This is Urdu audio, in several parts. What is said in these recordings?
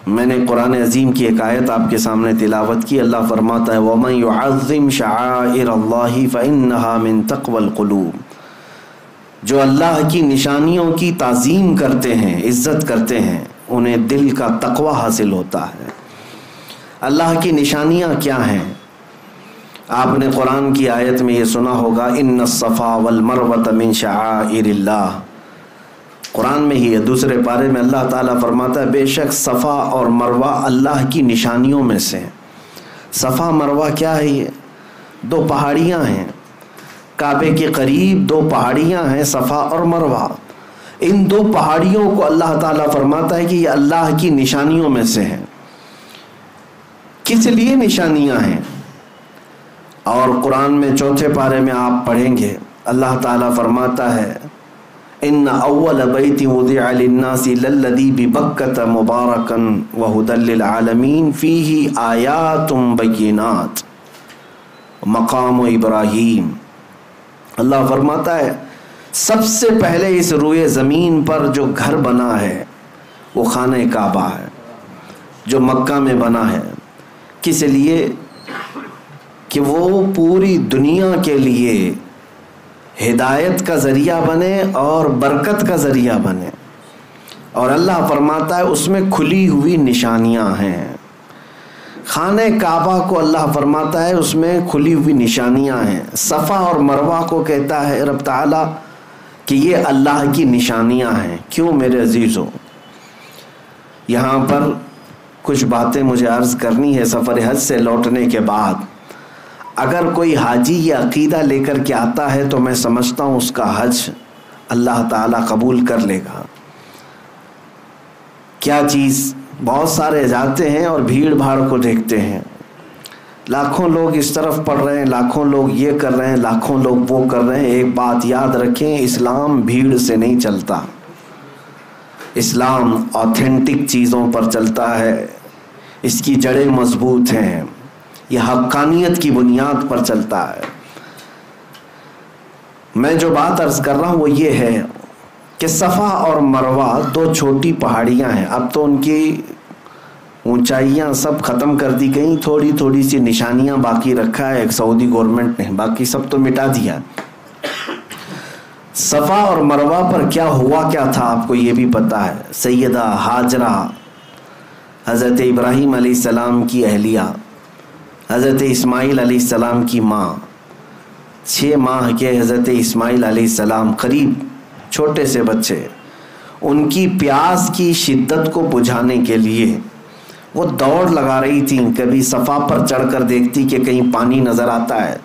میں نے قرآن عظیم کی ایک آیت آپ کے سامنے تلاوت کی. اللہ فرماتا ہے وَمَن يُعَظِّمْ شَعَائِرَ اللَّهِ فَإِنَّهَا مِن تَقْوَى الْقُلُوبِ. جو اللہ کی نشانیوں کی تعظیم کرتے ہیں، عزت کرتے ہیں، انہیں دل کا تقوی حاصل ہوتا ہے. اللہ کی نشانیاں کیا ہیں؟ آپ نے قرآن کی آیت میں یہ سنا ہوگا ان الصفا والمروۃ من شعائر اللہ. قرآن میں ہی ہے، دوسرے پارے میں اللہ تعالیٰ فرماتا ہے بے شک صفا اور مروہ اللہ کی نشانیوں میں سے. صفا مروہ کیا ہے؟ یہ دو پہاڑیاں ہیں، کعبے کے قریب دو پہاڑیاں ہیں صفا اور مروہ. ان دو پہاڑیوں کو اللہ تعالیٰ فرماتا ہے کہ یہ اللہ کی نشانیوں میں سے ہیں. کس لیے نشانیاں ہیں؟ اور قرآن میں چوتھے پارے میں آپ پڑھیں گے اللہ تعالیٰ فرماتا ہے ان اول بیت وضع للناس للذی ببکۃ مبارکا وہدی للعالمین فیہ آیات بینات مقام ابراہیم. اللہ فرماتا ہے سب سے پہلے اس روئے زمین پر جو گھر بنا ہے وہ خانہ کعبہ ہے جو مکہ میں بنا ہے. کس لیے؟ کہ وہ پوری دنیا کے لیے ہدایت کا ذریعہ بنے اور برکت کا ذریعہ بنے. اور اللہ فرماتا ہے اس میں کھلی ہوئی نشانیاں ہیں. خانہ کعبہ کو اللہ فرماتا ہے اس میں کھلی ہوئی نشانیاں ہیں. صفا اور مروہ کو کہتا ہے رب تعالیٰ کہ یہ اللہ کی نشانیاں ہیں. کیوں میرے عزیزو؟ یہاں پر کچھ باتیں مجھے عرض کرنی ہے. سفر حج سے لوٹنے کے بعد اگر کوئی حاجی یہ عقیدہ لے کر کے آتا ہے تو میں سمجھتا ہوں اس کا حج اللہ تعالیٰ قبول کر لے گا. کیا چیز؟ بہت سارے جاتے ہیں اور بھیڑ بھاڑ کو دیکھتے ہیں، لاکھوں لوگ اس طرف پڑھ رہے ہیں، لاکھوں لوگ یہ کر رہے ہیں، لاکھوں لوگ وہ کر رہے ہیں. ایک بات یاد رکھیں، اسلام بھیڑ سے نہیں چلتا. اسلام آتھینٹک چیزوں پر چلتا ہے، اس کی جڑیں مضبوط ہیں، یہ حقانیت کی بنیاد پر چلتا ہے. میں جو بات عرض کر رہا ہوں وہ یہ ہے کہ صفا اور مروہ دو چھوٹی پہاڑیاں ہیں. اب تو ان کی اونچائیاں سب ختم کر دی گئیں، تھوڑی تھوڑی سی نشانیاں باقی رکھا ہے ایک سعودی گورنمنٹ نے، باقی سب تو مٹا دیا. صفا اور مروہ پر کیا ہوا کیا تھا آپ کو یہ بھی پتا ہے. سیدہ ہاجرہ حضرت ابراہیم علیہ السلام کی اہلیہ، حضرت اسماعیل علیہ السلام کی ماں، 6 ماہ کے حضرت اسماعیل علیہ السلام، قریب چھوٹے سے بچے، ان کی پیاس کی شدت کو بجھانے کے لیے وہ دوڑ لگا رہی تھیں. کبھی صفا پر چڑھ کر دیکھتی کہ کہیں پانی نظر آتا ہے،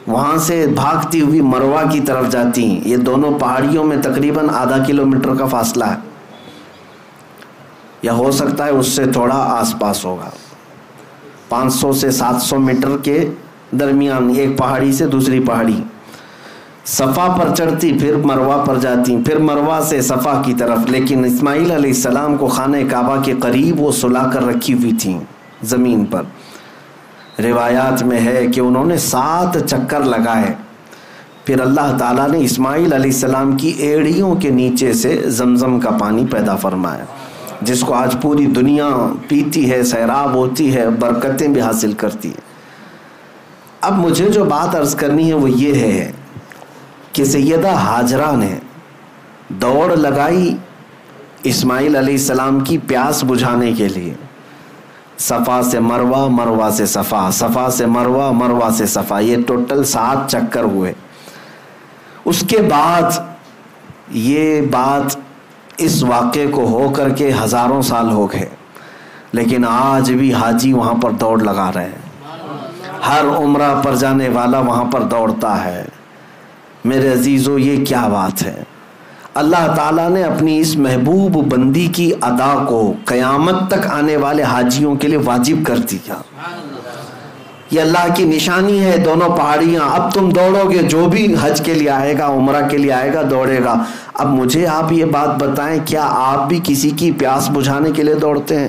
وہاں سے بھاگتی ہوئی مروہ کی طرف جاتی. یہ دونوں پہاڑیوں میں تقریباً ½ کلومیٹر کا فاصلہ ہے، یا ہو سکتا ہے اس سے تھوڑا آس پاس ہوگا. 500 سے 700 میٹر کے درمیان ایک پہاڑی سے دوسری پہاڑی. صفا پر چڑھتی، پھر مروہ پر جاتی، پھر مروہ سے صفا کی طرف. لیکن اسماعیل علیہ السلام کو خانہ کعبہ کے قریب وہ سلا کر رکھی ہوئی تھیں زمین پر. روایات میں ہے کہ انہوں نے 7 چکر لگائے. پھر اللہ تعالیٰ نے اسماعیل علیہ السلام کی ایڑیوں کے نیچے سے زمزم کا پانی پیدا فرمایا، جس کو آج پوری دنیا پیتی ہے، سیراب ہوتی ہے، برکتیں بھی حاصل کرتی ہے. اب مجھے جو بات عرض کرنی ہے وہ یہ ہے کہ سیدہ ہاجرہ نے دوڑ لگائی اسماعیل علیہ السلام کی پیاس بجھانے کے لیے. صفا سے مروہ، مروہ سے صفا، صفا سے مروہ، مروہ سے صفا، یہ ٹوٹل 7 چکر ہوئے. اس کے بعد یہ بات اس واقعے کو ہو کر کے ہزاروں سال ہو گئے، لیکن آج بھی حاجی وہاں پر دوڑ لگا رہے ہیں. ہر عمرہ پر جانے والا وہاں پر دوڑتا ہے. میرے عزیزو یہ کیا بات ہے؟ اللہ تعالیٰ نے اپنی اس محبوب بندی کی ادا کو قیامت تک آنے والے حاجیوں کے لیے واجب کر دیا. یہ اللہ کی نشانی ہے دونوں پہاڑیاں. اب تم دوڑو گے، جو بھی حج کے لیے آئے گا، عمرہ کے لیے آئے گا، دوڑے گا. اب مجھے آپ یہ بات بتائیں، کیا آپ بھی کسی کی پیاس بجھانے کے لیے دوڑتے ہیں؟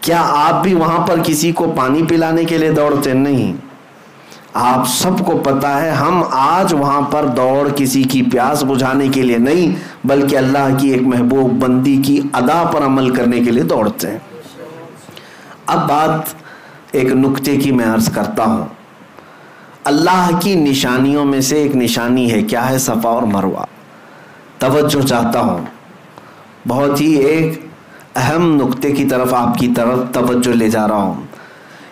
کیا آپ بھی وہاں پر کسی کو پانی پلانے کے لیے دوڑتے؟ نہیں. آپ سب کو پتا ہے ہم آج وہاں پر دوڑ کسی کی پیاس بجھانے کے لیے نہیں بلکہ اللہ کی ایک محبوب بندی کی ادا پر عمل کرنے کے لیے دوڑتے ہیں۔ اب بات ایک نکتے کی میں عرض کرتا ہوں۔ اللہ کی نشانیوں میں سے ایک نشانی ہے، کیا ہے؟ صفا اور مروہ۔ توجہ چاہتا ہوں، بہت ہی ایک اہم نکتے کی طرف آپ کی طرف توجہ لے جا رہا ہوں۔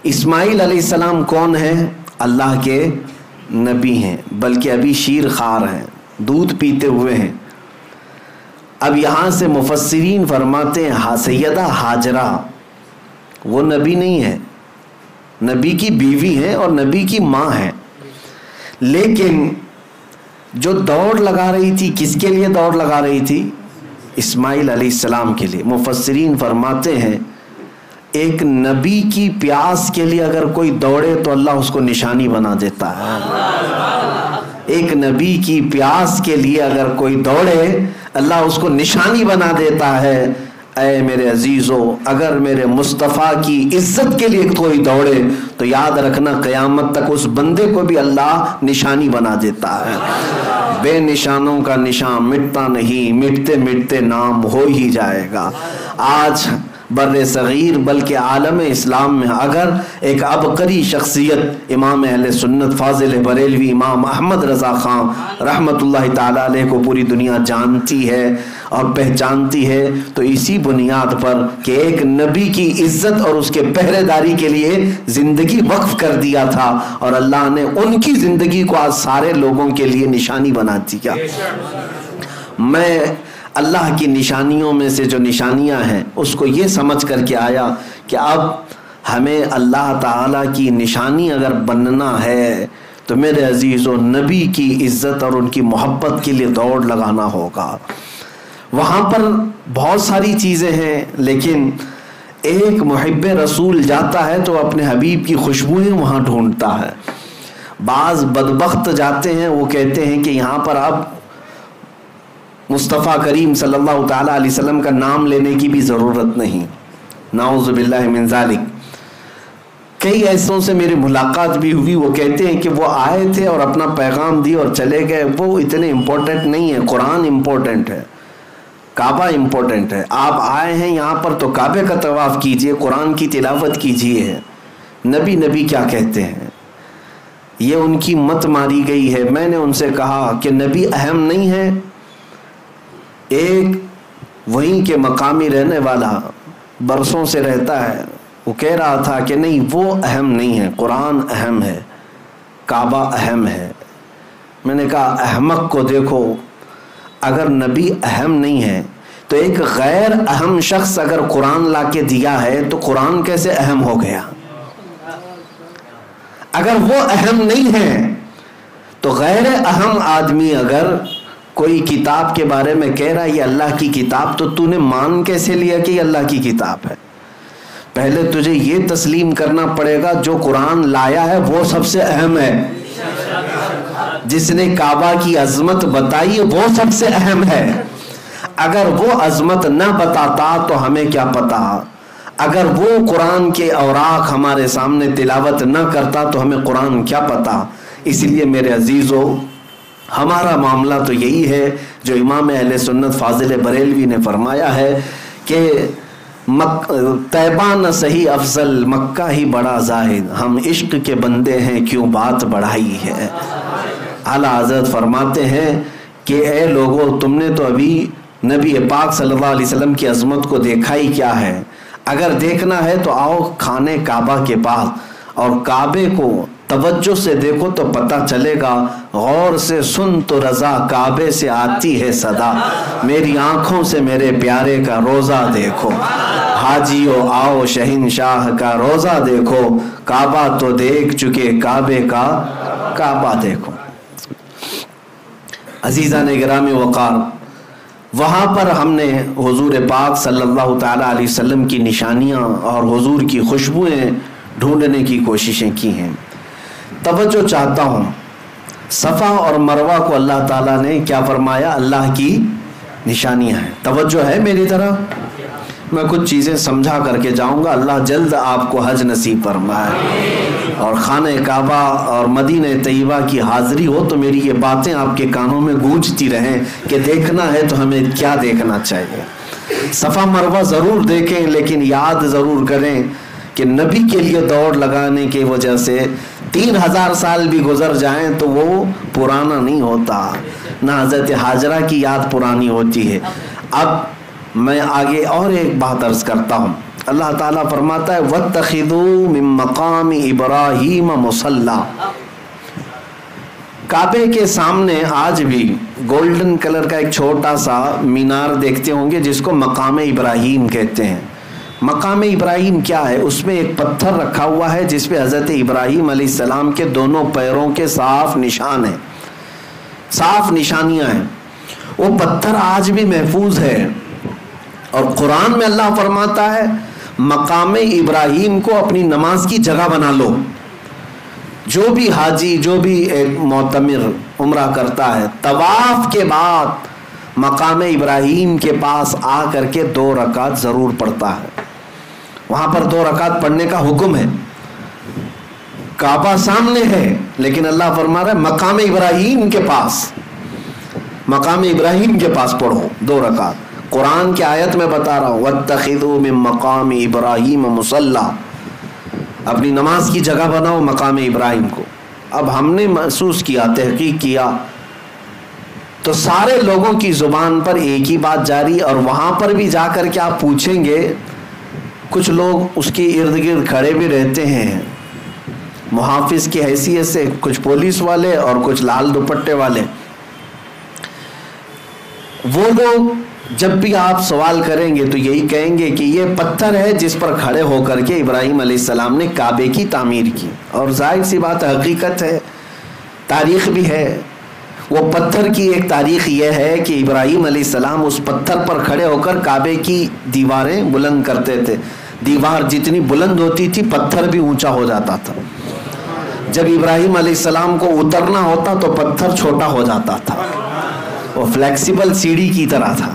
اسماعیل علیہ السلام کون ہیں؟ اللہ کے نبی ہیں، بلکہ ابھی شیر خوار ہیں، دودھ پیتے ہوئے ہیں۔ اب یہاں سے مفسرین فرماتے ہیں سیدہ ہاجرہ وہ نبی نہیں ہے، نبی کی بیوی ہیں اور نبی کی ماں ہیں، لیکن جو دوڑ لگا رہی تھی کس کے لیے دوڑ لگا رہی تھی؟ اسماعیل علیہ السلام کے لیے۔ مفسرین فرماتے ہیں ایک نبی کی پیاس کے لیے اگر کوئی دوڑے تو اللہ اس کو نشانی بنا دیتا ہے۔ ایک نبی کی پیاس کے لیے اگر کوئی دوڑے اللہ اس کو نشانی بنا دیتا ہے۔ اے میرے عزیزو، اگر میرے مصطفیٰ کی عزت کے لیے کوئی دوڑے تو یاد رکھنا قیامت تک اس بندے کو بھی اللہ نشانی بنا دیتا ہے۔ بے نشانوں کا نشان مٹتا نہیں، مٹتے مٹتے نام ہو ہی جائے گا۔ آج بر صغیر بلکہ عالم اسلام میں اگر ایک عبقری شخصیت امام اہل سنت فاضل بریلوی امام احمد رضا خان رحمت اللہ تعالی علیہ کو پوری دنیا جانتی ہے اور پہچانتی ہے تو اسی بنیاد پر کہ ایک نبی کی عزت اور اس کے پہرے داری کے لیے زندگی وقف کر دیا تھا اور اللہ نے ان کی زندگی کو آج سارے لوگوں کے لیے نشانی بنا دیا۔ میں اللہ کی نشانیوں میں سے جو نشانیاں ہیں اس کو یہ سمجھ کر کے آیا کہ اب ہمیں اللہ تعالیٰ کی نشانی اگر بننا ہے تو میرے عزیزو نبی کی عزت اور ان کی محبت کے لیے دوڑ لگانا ہوگا۔ وہاں پر بہت ساری چیزیں ہیں لیکن ایک محب رسول جاتا ہے تو اپنے حبیب کی خوشبوئیں وہاں ڈھونڈتا ہے۔ بعض بدبخت جاتے ہیں، وہ کہتے ہیں کہ یہاں پر اب مصطفیٰ کریم صلی اللہ تعالیٰ علیہ وسلم کا نام لینے کی بھی ضرورت نہیں، نعوذ باللہ من ذالک۔ کئی ایسوں سے میری ملاقات بھی ہوئی، وہ کہتے ہیں کہ وہ آئے تھے اور اپنا پیغام دی اور چلے گئے، وہ اتنے امپورٹنٹ نہیں ہے، قرآن امپورٹنٹ ہے، کعبہ امپورٹنٹ ہے۔ آپ آئے ہیں یہاں پر تو کعبے کا طواف کیجئے، قرآن کی تلاوت کیجئے۔ نبی نبی کیا کہتے ہیں، یہ ان کی مت ماری گئی ہے۔ میں نے ان سے کہا کہ نبی اہم نہیں ہے، ایک وہیں کے مقامی رہنے والا برسوں سے رہتا ہے، وہ کہہ رہا تھا کہ نہیں وہ اہم نہیں ہے، قرآن اہم ہے، کعبہ اہم ہے۔ میں نے کہا احمق کو دیکھو، اگر نبی اہم نہیں ہے تو ایک غیر اہم شخص اگر قرآن لا کے دیا ہے تو قرآن کیسے اہم ہو گیا؟ اگر وہ اہم نہیں ہے تو غیر اہم آدمی اگر کوئی کتاب کے بارے میں کہہ رہا ہے یہ اللہ کی کتاب، تو نے مان کیسے لیا کہ یہ اللہ کی کتاب ہے؟ پہلے تجھے یہ تسلیم کرنا پڑے گا جو قرآن لایا ہے وہ سب سے اہم ہے، جس نے کعبہ کی عظمت بتائی ہے وہ سب سے اہم ہے۔ اگر وہ عظمت نہ بتاتا تو ہمیں کیا پتا، اگر وہ قرآن کے اوراق ہمارے سامنے تلاوت نہ کرتا تو ہمیں قرآن کیا پتا۔ اس لیے میرے عزیزو ہمارا معاملہ تو یہی ہے جو امام اہل سنت فاضل بریلوی نے فرمایا ہے کہ طیبہ نہ صحیح افضل، مکہ ہی بڑا زاہد، ہم عشق کے بندے ہیں کیوں بات بڑھائی ہے۔ اعلیٰ حضرت فرماتے ہیں کہ اے لوگو تم نے تو ابھی نبی پاک صلی اللہ علیہ وسلم کی عظمت کو دیکھا ہی کیا ہے، اگر دیکھنا ہے تو آؤ خانے کعبہ کے پاس اور کعبے کو توجہ سے دیکھو تو پتہ چلے گا، غور سے سن تو رضا کعبے سے آتی ہے صدا، میری آنکھوں سے میرے پیارے کا روزہ دیکھو، حاجیو آؤ شہنشاہ کا روزہ دیکھو، کعبہ تو دیکھ چکے کعبے کا کعبہ دیکھو۔ عزیزان گرامی وقار، وہاں پر ہم نے حضور پاک صلی اللہ تعالیٰ علیہ وسلم کی نشانیاں اور حضور کی خوشبوئیں ڈھونڈنے کی کوششیں کی ہیں۔ توجہ چاہتا ہوں، صفا اور مروہ کو اللہ تعالیٰ نے کیا فرمایا؟ اللہ کی نشانیاں ہیں۔ توجہ ہے میری طرف؟ میں کچھ چیزیں سمجھا کر کے جاؤں گا. اللہ جلد آپ کو حج نصیب فرمائے اور خانہ کعبہ اور مدینہ طیبہ کی حاضری ہو تو میری یہ باتیں آپ کے کانوں میں گونجتی رہیں کہ دیکھنا ہے تو ہمیں کیا دیکھنا چاہیے. صفا مروہ ضرور دیکھیں لیکن یاد ضرور کریں کہ نبی کے لیے دوڑ لگانے کی وجہ سے 3000 سال بھی گزر جائیں تو وہ پرانا نہیں ہوتا. نہ حضرت حاجرہ کی یاد پرانی ہوتی ہے. اب میں آگے اور ایک بات عرض کرتا ہوں. اللہ تعالیٰ فرماتا ہے وَاتَّخِذُوا مِن مَّقَامِ إِبْرَاهِيمَ مُصَلًّى. کعبے کے سامنے آج بھی گولڈن کلر کا ایک چھوٹا سا مینار دیکھتے ہوں گے جس کو مقام ابراہیم کہتے ہیں. مقام ابراہیم کیا ہے؟ اس میں ایک پتھر رکھا ہوا ہے جس پہ حضرت ابراہیم علیہ السلام کے دونوں پیروں کے صاف نشان ہیں, صاف نشانیاں ہیں. وہ پتھر آج بھی محفوظ ہے اور قرآن میں اللہ فرماتا ہے مقام ابراہیم کو اپنی نماز کی جگہ بنا لو. جو بھی حاجی, جو بھی ایک معتمر عمرہ کرتا ہے, طواف کے بعد مقام ابراہیم کے پاس آ کر کے 2 رکعت ضرور پڑھتا ہے. وہاں پر 2 رکعت پڑھنے کا حکم ہے. کعبہ سامنے ہے لیکن اللہ فرما رہا ہے مقام ابراہیم کے پاس, مقام ابراہیم کے پاس پڑھو 2 رکعت. قرآن کی آیت میں بتا رہا ہوں وَاتَّخِذُوا مِن مَّقَامِ إِبْرَاهِيمَ مُصَلًّى, اپنی نماز کی جگہ بناؤ مقام ابراہیم کو. اب ہم نے محسوس کیا, تحقیق کیا تو سارے لوگوں کی زبان پر ایک ہی بات جاری, اور وہاں پر بھی جا کر کے آپ پوچھیں گے کچھ لوگ اس کے ارد گرد کھڑے بھی رہتے ہیں محافظ کی حیثیت سے, کچھ پولیس والے اور کچھ لال دوپٹے والے. وہ لوگ جب بھی آپ سوال کریں گے تو یہی کہیں گے کہ یہ پتھر ہے جس پر کھڑے ہو کر کے ابراہیم علیہ السلام نے کعبے کی تعمیر کی. اور ظاہر سی بات حقیقت ہے, تاریخ بھی ہے. وہ پتھر کی ایک تاریخ یہ ہے کہ ابراہیم علیہ السلام اس پتھر پر کھڑے ہو کر کعبے کی دیواریں بلند کرتے تھے. دیوار جتنی بلند ہوتی تھی پتھر بھی اونچا ہو جاتا تھا. جب ابراہیم علیہ السلام کو اترنا ہوتا تو پتھر چھوٹا ہو جاتا تھا. وہ فلیکسیبل سیڑھی کی طرح تھا,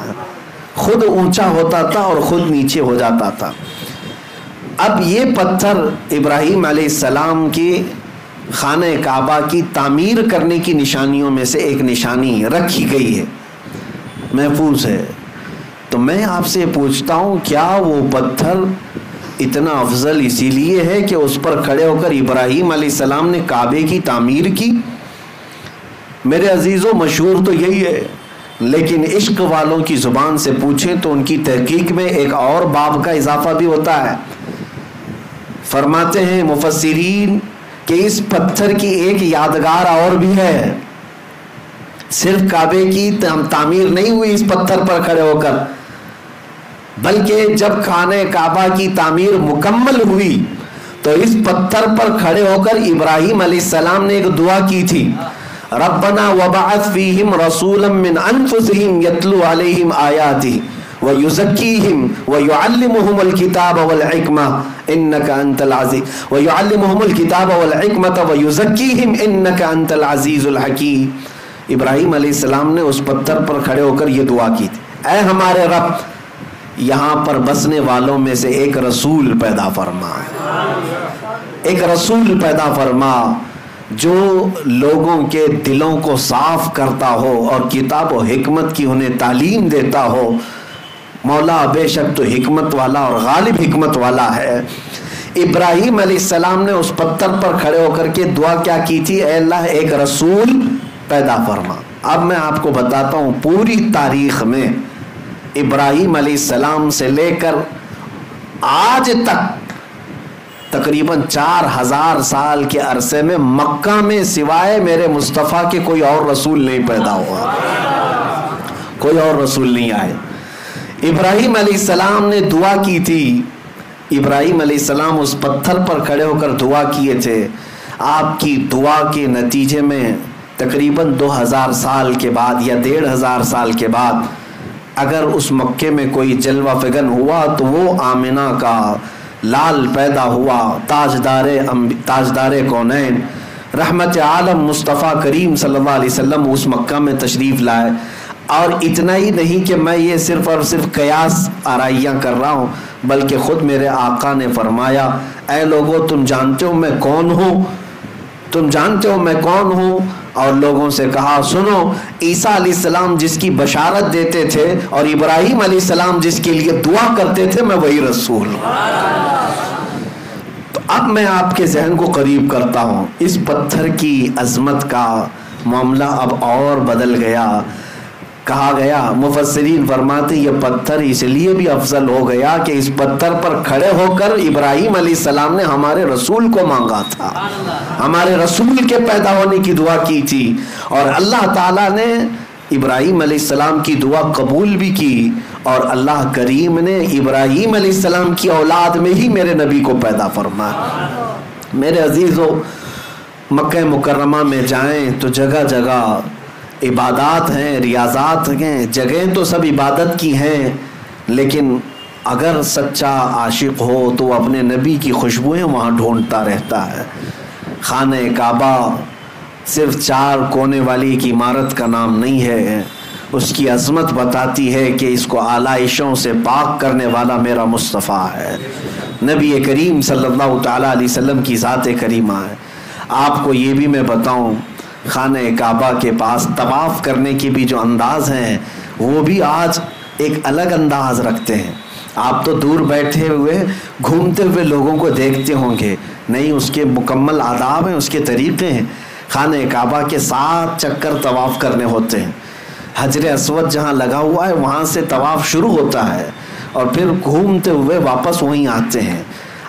خود اونچا ہوتا تھا اور خود نیچے ہو جاتا تھا. اب یہ پتھر ابراہیم علیہ السلام کی خانہ کعبہ کی تعمیر کرنے کی نشانیوں میں سے ایک نشانی رکھی گئی ہے, محفوظ ہے. تو میں آپ سے پوچھتا ہوں کیا وہ پتھر اتنا افضل اسی لیے ہے کہ اس پر کھڑے ہو کر ابراہیم علیہ السلام نے کعبے کی تعمیر کی؟ میرے عزیزوں مشہور تو یہی ہے, لیکن عشق والوں کی زبان سے پوچھیں تو ان کی تحقیق میں ایک اور باب کا اضافہ بھی ہوتا ہے. فرماتے ہیں مفسرین کہ اس پتھر کی ایک یادگار اور بھی ہے. صرف کعبے کی تعمیر نہیں ہوئی اس پتھر پر کھڑے ہو کر, بلکہ جب خانہ کعبہ کی تعمیر مکمل ہوئی تو اس پتھر پر کھڑے ہو کر ابراہیم علیہ السلام نے ایک دعا کی تھی, ربنا وبعث فیہم رسولا من انفسہم یتلو علیہم آیاتہ ویزکیہم ویعلمہم الکتاب والحکمہ انک انت العزیز ویعلمہم الکتاب والحکمہ ویزکیہم انک انت العزیز الحکیم. ابراہیم علیہ السلام نے اس پتھر پر کھڑے ہو کر یہ دعا کی تھی, اے ہمارے رب یہاں پر بسنے والوں میں سے ایک رسول پیدا فرما, ایک رسول پیدا فرما جو لوگوں کے دلوں کو صاف کرتا ہو اور کتاب و حکمت کی انہیں تعلیم دیتا ہو. مولا بے شک تو حکمت والا اور غالب حکمت والا ہے. ابراہیم علیہ السلام نے اس پتھر پر کھڑے ہو کر کے دعا کیا کی تھی, اے اللہ ایک رسول پیدا فرما. اب میں آپ کو بتاتا ہوں پوری تاریخ میں ابراہیم علیہ السلام سے لے کر آج تک تقریباً 4000 سال کے عرصے میں مکہ میں سوائے میرے مصطفیٰ کے کوئی اور رسول نہیں پیدا ہوا, کوئی اور رسول نہیں آئے. ابراہیم علیہ السلام نے دعا کی تھی, ابراہیم علیہ السلام اس پتھر پر کھڑے ہو کر دعا کیے تھے. آپ کی دعا کے نتیجے میں تقریباً 2000 سال کے بعد یا 1500 سال کے بعد اگر اس مکے میں کوئی جلوہ فگن ہوا تو وہ آمنہ کا لال پیدا ہوا, تاجدار کونین رحمت عالم مصطفیٰ کریم صلی اللہ علیہ وسلم اس مکہ میں تشریف لائے. اور اتنا ہی نہیں کہ میں یہ صرف اور صرف قیاس آرائیاں کر رہا ہوں، بلکہ خود میرے آقا نے فرمایا اے لوگو تم جانتے ہو میں کون ہوں، تم جانتے ہو میں کون ہوں؟ اور لوگوں سے کہا سنو، عیسیٰ علیہ السلام جس کی بشارت دیتے تھے اور ابراہیم علیہ السلام جس کے لیے دعا کرتے تھے، میں وہی رسول ہوں۔ تو اب میں آپ کے ذہن کو قریب کرتا ہوں، اس پتھر کی عظمت کا معاملہ اب اور بدل گیا۔ کہا گیا، مفسرین فرماتے یہ پتھر اس لیے بھی افضل ہو گیا کہ اس پتھر پر کھڑے ہو کر ابراہیم علیہ السلام نے ہمارے رسول کو مانگا تھا، ہمارے رسول کے پیدا ہونے کی دعا کی تھی، اور اللہ تعالیٰ نے ابراہیم علیہ السلام کی دعا قبول بھی کی، اور اللہ کریم نے ابراہیم علیہ السلام کی اولاد میں ہی میرے نبی کو پیدا فرمایا۔ میرے عزیزو، مکہ مکرمہ میں جائیں تو جگہ جگہ عبادات ہیں، ریاضات ہیں، جگہیں تو سب عبادت کی ہیں، لیکن اگر سچا عاشق ہو تو وہ اپنے نبی کی خوشبوئیں وہاں ڈھونڈتا رہتا ہے۔ خانہ کعبہ صرف 4 کونے والی ایک عمارت کا نام نہیں ہے، اس کی عظمت بتاتی ہے کہ اس کو آلائشوں سے پاک کرنے والا میرا مصطفیٰ ہے، نبی کریم صلی اللہ تعالیٰ علیہ وسلم کی ذات کریمہ ہے۔ آپ کو یہ بھی میں بتاؤں، خانہ کعبہ کے پاس طواف کرنے کی بھی جو انداز ہیں وہ بھی آج ایک الگ انداز رکھتے ہیں۔ آپ تو دور بیٹھے ہوئے گھومتے ہوئے لوگوں کو دیکھتے ہوں گے، نہیں اس کے مکمل آداب ہیں، اس کے طریقے ہیں۔ خانہ کعبہ کے 7 چکر طواف کرنے ہوتے ہیں، حجر اسود جہاں لگا ہوا ہے وہاں سے طواف شروع ہوتا ہے، اور پھر گھومتے ہوئے واپس وہیں آتے ہیں۔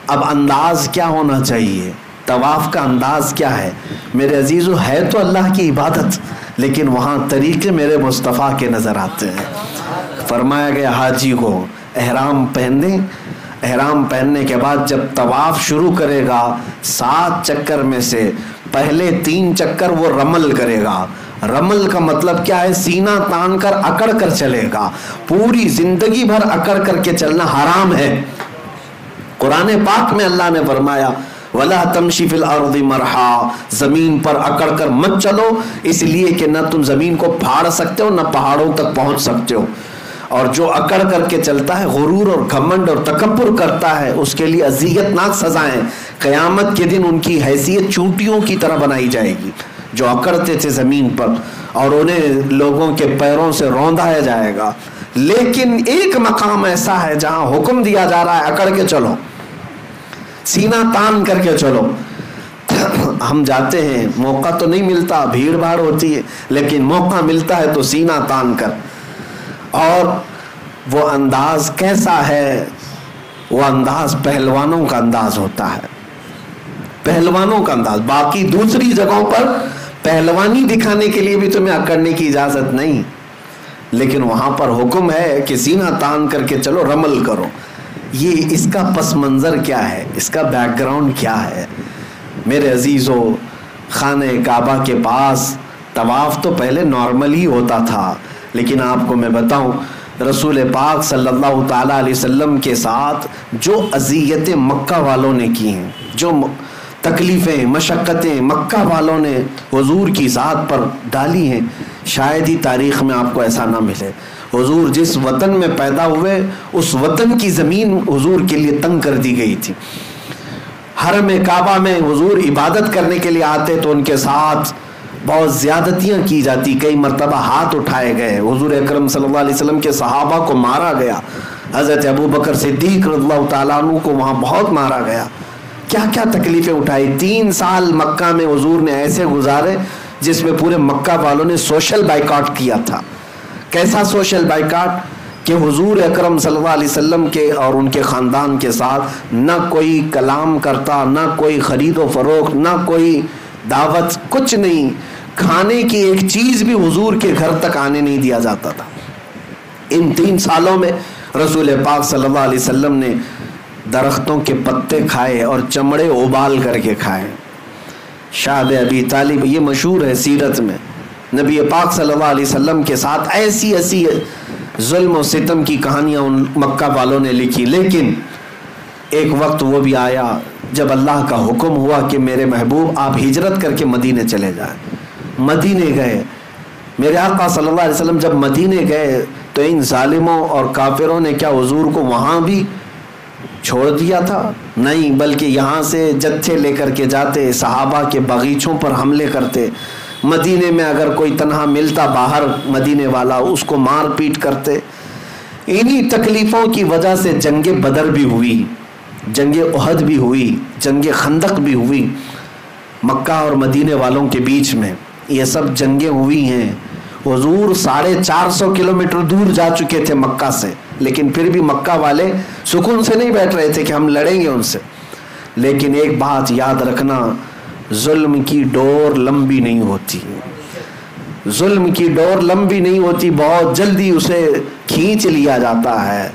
اب انداز کیا ہونا چاہیے؟ طواف کا انداز کیا ہے؟ میرے عزیزو، ہے تو اللہ کی عبادت، لیکن وہاں طریقے میرے مصطفیٰ کے نظر آتے ہیں۔ فرمایا گیا حاجی کو احرام پہن دیں، احرام پہننے کے بعد جب طواف شروع کرے گا 7 چکر میں سے پہلے 3 چکر وہ رمل کرے گا۔ رمل کا مطلب کیا ہے؟ سینہ تان کر اکڑ کر چلے گا، پوری زندگی بھر اکڑ کر کے چلنا حرام ہے۔ قرآن پاک میں اللہ نے فرمایا وَلَا تَمْشِ فِي الْأَرْضِ مَرْحًا، زمین پر اکڑ کر مت چلو، اس لیے کہ نہ تم زمین کو پھاڑ سکتے ہو نہ پہاڑوں تک پہنچ سکتے ہو، اور جو اکڑ کر کے چلتا ہے، غرور اور گھمنڈ اور تکبر کرتا ہے، اس کے لیے اذیت ناک سزائیں قیامت کے دن ان کی حیثیت چونٹیوں کی طرح بنائی جائے گی جو اکڑتے تھے زمین پر، اور انہیں لوگوں کے پیروں سے روندایا جائے گا۔ لیکن ایک مقام ایسا ہے جہاں حکم دیا جا رہا ہے اکڑ کے چلو، سینہ تان کر کے چلو۔ ہم جاتے ہیں، موقع تو نہیں ملتا، بھیڑ بھاڑ ہوتی ہے، لیکن موقع ملتا ہے تو سینہ تان کر۔ اور وہ انداز کیسا ہے؟ وہ انداز پہلوانوں کا انداز ہوتا ہے، پہلوانوں کا انداز۔ باقی دوسری جگہوں پر پہلوانی دکھانے کے لیے بھی تمہیں اکڑنے کی اجازت نہیں، لیکن وہاں پر حکم ہے کہ سینہ تان کر کے چلو، رمل کرو۔ یہ اس کا پس منظر کیا ہے؟ اس کا بیک گراؤنڈ کیا ہے؟ میرے عزیزو، خانہ کعبہ کے پاس طواف تو پہلے نارمل ہی ہوتا تھا، لیکن آپ کو میں بتاؤں رسول پاک صلی اللہ تعالیٰ علیہ وسلم کے ساتھ جو اذیتیں مکہ والوں نے کی ہیں، جو تکلیفیں مشقتیں مکہ والوں نے حضور کی ذات پر ڈالی ہیں، شاید ہی تاریخ میں آپ کو ایسا نہ ملے۔ حضور جس وطن میں پیدا ہوئے اس وطن کی زمین حضور کے لیے تنگ کر دی گئی تھی۔ حرم کعبہ میں حضور عبادت کرنے کے لیے آتے تو ان کے ساتھ بہت زیادتیاں کی جاتی، کئی مرتبہ ہاتھ اٹھائے گئے، حضور اکرم صلی اللہ علیہ وسلم کے صحابہ کو مارا گیا، حضرت ابوبکر صدیق رضی اللہ تعالیٰ عنہ کو وہاں بہت مارا گیا، کیا کیا تکلیفیں اٹھائی۔ 3 سال مکہ میں حضور نے ایسے گزارے جس میں پورے مکہ والوں نے سوشل بائیکاٹ کیا تھا۔ کیسا سوشل بائیکاٹ؟ کہ حضور اکرم صلی اللہ علیہ وسلم کے اور ان کے خاندان کے ساتھ نہ کوئی کلام کرتا، نہ کوئی خرید و فروخت، نہ کوئی دعوت، کچھ نہیں۔ کھانے کی ایک چیز بھی حضور کے گھر تک آنے نہیں دیا جاتا تھا۔ ان 3 سالوں میں رسول پاک صلی اللہ علیہ وسلم نے درختوں کے پتے کھائے اور چمڑے ابال کر کے کھائے۔ شعب ابی طالب، یہ مشہور ہے سیرت میں، نبی پاک صلی اللہ علیہ وسلم کے ساتھ ایسی ایسی ظلم و ستم کی کہانیاں ان مکہ والوں نے لکھی، لیکن ایک وقت وہ بھی آیا جب اللہ کا حکم ہوا کہ میرے محبوب آپ ہجرت کر کے مدینے چلے جائیں۔ مدینے گئے، میرے آقا صلی اللہ علیہ وسلم جب مدینے گئے تو ان ظالموں اور کافروں نے کیا حضور کو وہاں بھی چھوڑ دیا تھا؟ نہیں، بلکہ یہاں سے جتھے لے کر کے جاتے، صحابہ کے باغیچوں پر حملے کرتے، مدینے میں اگر کوئی تنہا ملتا باہر مدینے والا اس کو مار پیٹ کرتے۔ انہی تکلیفوں کی وجہ سے جنگ بدر بھی ہوئی، جنگ احد بھی ہوئی، جنگ خندق بھی ہوئی، مکہ اور مدینے والوں کے بیچ میں یہ سب جنگیں ہوئی ہیں۔ حضور 450 کلومیٹر دور جا چکے تھے مکہ سے، لیکن پھر بھی مکہ والے سکون سے نہیں بیٹھ رہے تھے کہ ہم لڑیں گے ان سے۔ لیکن ایک بات یاد رکھنا، ظلم کی ڈور لمبی نہیں ہوتی، ظلم کی ڈور لمبی نہیں ہوتی، بہت جلدی اسے کھینچ لیا جاتا ہے۔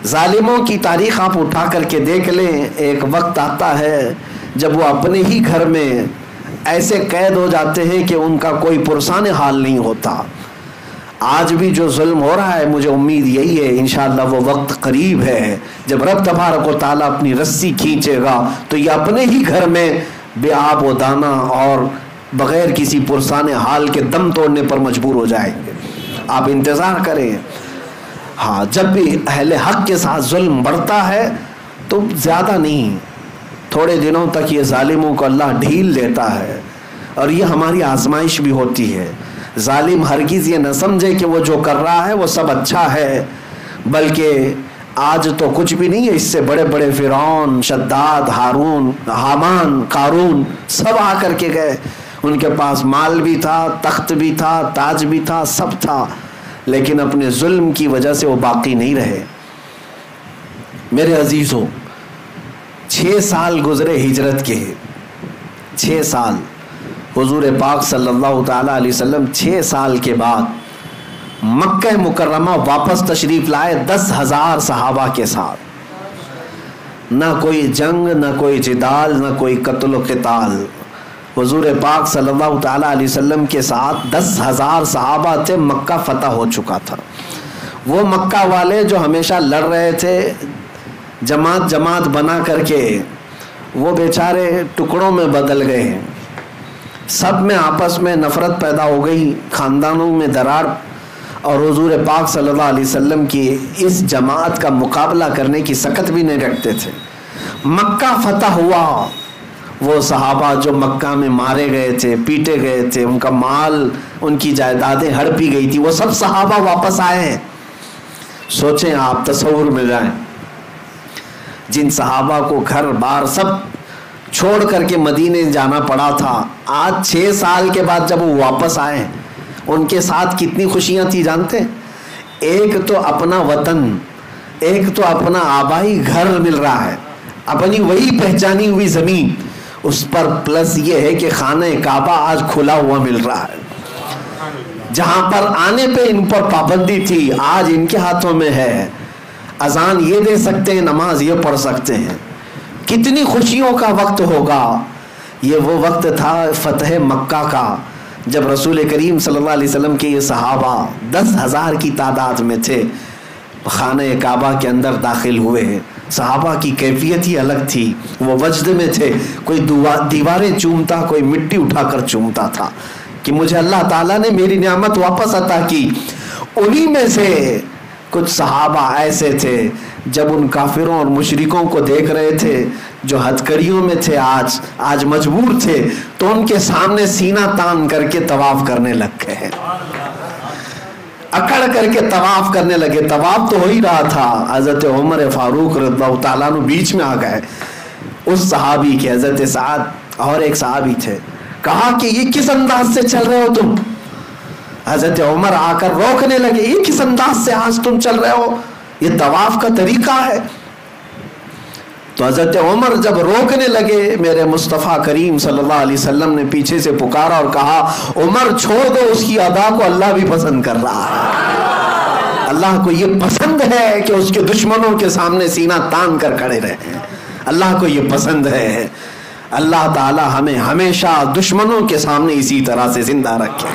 ظالموں کی تاریخ آپ اٹھا کر کے دیکھ لیں، ایک وقت آتا ہے جب وہ اپنے ہی گھر میں ایسے قید ہو جاتے ہیں کہ ان کا کوئی پرسان حال نہیں ہوتا۔ آج بھی جو ظلم ہو رہا ہے، مجھے امید یہی ہے انشاءاللہ وہ وقت قریب ہے جب رب تبارک و تعالیٰ اپنی رسی کھینچے گا تو یہ اپنے ہی گھر میں بے آب و دانہ اور بغیر کسی پرسان حال کے دم توڑنے پر مجبور ہو جائیں گے۔ آپ انتظار کریں۔ ہاں، جب بھی اہل حق کے ساتھ ظلم بڑھتا ہے تو زیادہ نہیں، تھوڑے دنوں تک یہ ظالموں کو اللہ ڈھیل دیتا ہے، اور یہ ہماری آزمائش بھی ہوتی ہے۔ ظالم ہرگز یہ نہ سمجھے کہ وہ جو کر رہا ہے وہ سب اچھا ہے، بلکہ آج تو کچھ بھی نہیں ہے، اس سے بڑے بڑے فرعون، شداد، ہارون، حامان، قارون سب آ کر کے گئے، ان کے پاس مال بھی تھا، تخت بھی تھا، تاج بھی تھا، سب تھا، لیکن اپنے ظلم کی وجہ سے وہ باقی نہیں رہے۔ میرے عزیزوں، 6 سال گزرے ہجرت کے، 6 سال حضور پاک صلی اللہ تعالیٰ علیہ وسلم 6 سال کے بعد مکہ مکرمہ واپس تشریف لائے 10,000 صحابہ کے ساتھ۔ نہ کوئی جنگ، نہ کوئی جدال، نہ کوئی قتل و قتال۔ حضور پاک صلی اللہ تعالیٰ علیہ وسلم کے ساتھ 10,000 صحابہ تھے، مکہ فتح ہو چکا تھا۔ وہ مکہ والے جو ہمیشہ لڑ رہے تھے جماعت جماعت بنا کر کے، وہ بیچارے ٹکڑوں میں بدل گئے ہیں، سب میں آپس میں نفرت پیدا ہو گئی، خاندانوں میں درار، اور حضور پاک صلی اللہ علیہ وسلم کی اس جماعت کا مقابلہ کرنے کی سکت بھی نہیں رکھتے تھے۔ مکہ فتح ہوا، وہ صحابہ جو مکہ میں مارے گئے تھے، پیٹے گئے تھے، ان کا مال، ان کی جائیدادیں ہڑپی گئی تھی، وہ سب صحابہ واپس آئے ہیں۔ سوچیں آپ، تصور میں جائیں، جن صحابہ کو گھر بار سب چھوڑ کر کے مدینے جانا پڑا تھا، آج 6 سال کے بعد جب وہ واپس آئے، ان کے ساتھ کتنی خوشیاں تھی جانتے؟ ایک تو اپنا وطن، ایک تو اپنا آبائی گھر مل رہا ہے، اپنی وہی پہچانی ہوئی زمین، اس پر پلس یہ ہے کہ خانہ کعبہ آج کھلا ہوا مل رہا ہے، جہاں پر آنے پہ ان پر پابندی تھی آج ان کے ہاتھوں میں ہے، اذان یہ دے سکتے ہیں، نماز یہ پڑھ سکتے ہیں۔ کتنی خوشیوں کا وقت ہوگا۔ یہ وہ وقت تھا فتح مکہ کا، جب رسول کریم صلی اللہ علیہ وسلم کے یہ صحابہ 10,000 کی تعداد میں تھے، خانہ کعبہ کے اندر داخل ہوئے ہیں۔ صحابہ کی کیفیت ہی الگ تھی، وہ وجد میں تھے، کوئی دیواریں چومتا، کوئی مٹی اٹھا کر چومتا تھا کہ مجھے اللہ تعالیٰ نے میری نعمت واپس عطا کی۔ انہی میں سے کچھ صحابہ ایسے تھے جب ان کافروں اور مشرکوں کو دیکھ رہے تھے جو ہتھکڑیوں میں تھے، آج مجبور تھے، تو ان کے سامنے سینہ تان کر کے طواف کرنے لگ گئے، اکڑ کر کے طواف کرنے لگے۔ طواف تو ہو ہی رہا تھا، حضرت عمر فاروق رضی اللہ تعالیٰ عنہ بیچ میں آ گئے، اس صحابی کے حضرت سعد اور ایک صحابی تھے، کہا کہ یہ کس انداز سے چل رہے ہو تم؟ حضرت عمر آ کر روکنے لگے، یہ کس انداز سے آج تم چل رہے ہو؟ یہ طواف کا طریقہ ہے۔ تو حضرت عمر جب روکنے لگے، میرے مصطفیٰ کریم صلی اللہ علیہ وسلم نے پیچھے سے پکارا اور کہا، عمر چھوڑ دو، اس کی ادا کو اللہ بھی پسند کر رہا ہے۔ اللہ کو یہ پسند ہے کہ اس کے دشمنوں کے سامنے سینہ تان کر کھڑے رہیں، اللہ کو یہ پسند ہے۔ اللہ تعالی ہمیں ہمیشہ دشمنوں کے سامنے اسی طرح سے زندہ رکھے۔